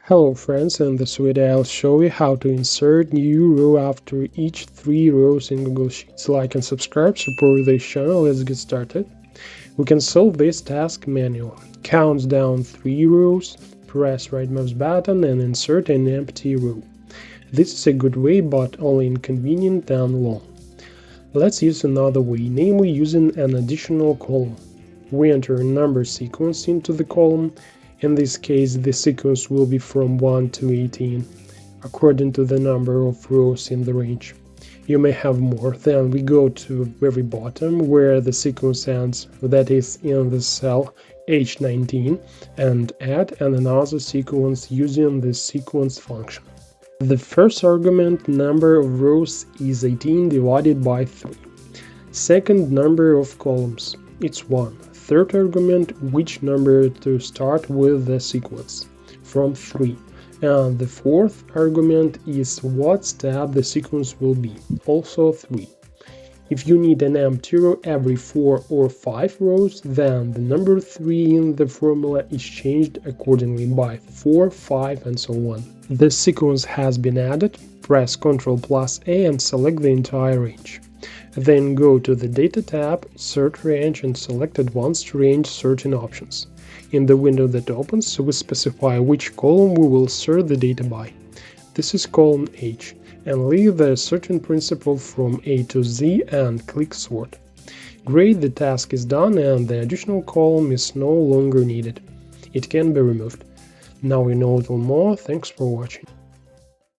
Hello friends, in this video I'll show you how to insert new row after each 3 rows in Google Sheets. Like and subscribe, support this channel. Let's get started. We can solve this task manually. Count down 3 rows, press right mouse button and insert an empty row. This is a good way but only inconvenient and long. Let's use another way, namely using an additional column. We enter a number sequence into the column. In this case, the sequence will be from 1 to 18, according to the number of rows in the range. You may have more. Then we go to very bottom where the sequence ends, that is in the cell H19, and add another sequence using the sequence function. The first argument number of rows is 18 divided by 3. Second number of columns, it's 1. Third argument, which number to start with the sequence, from 3. And the fourth argument is what step the sequence will be, also 3. If you need an empty row every 4 or 5 rows, then the number 3 in the formula is changed accordingly by 4, 5 and so on. The sequence has been added, press Ctrl+A and select the entire range. Then go to the Data tab, Search Range and select Advanced Range Sorting options. In the window that opens, we specify which column we will sort the data by. This is column H, and leave the sorting principle from A to Z and click Sort. Great, the task is done and the additional column is no longer needed. It can be removed. Now you know a little more. Thanks for watching.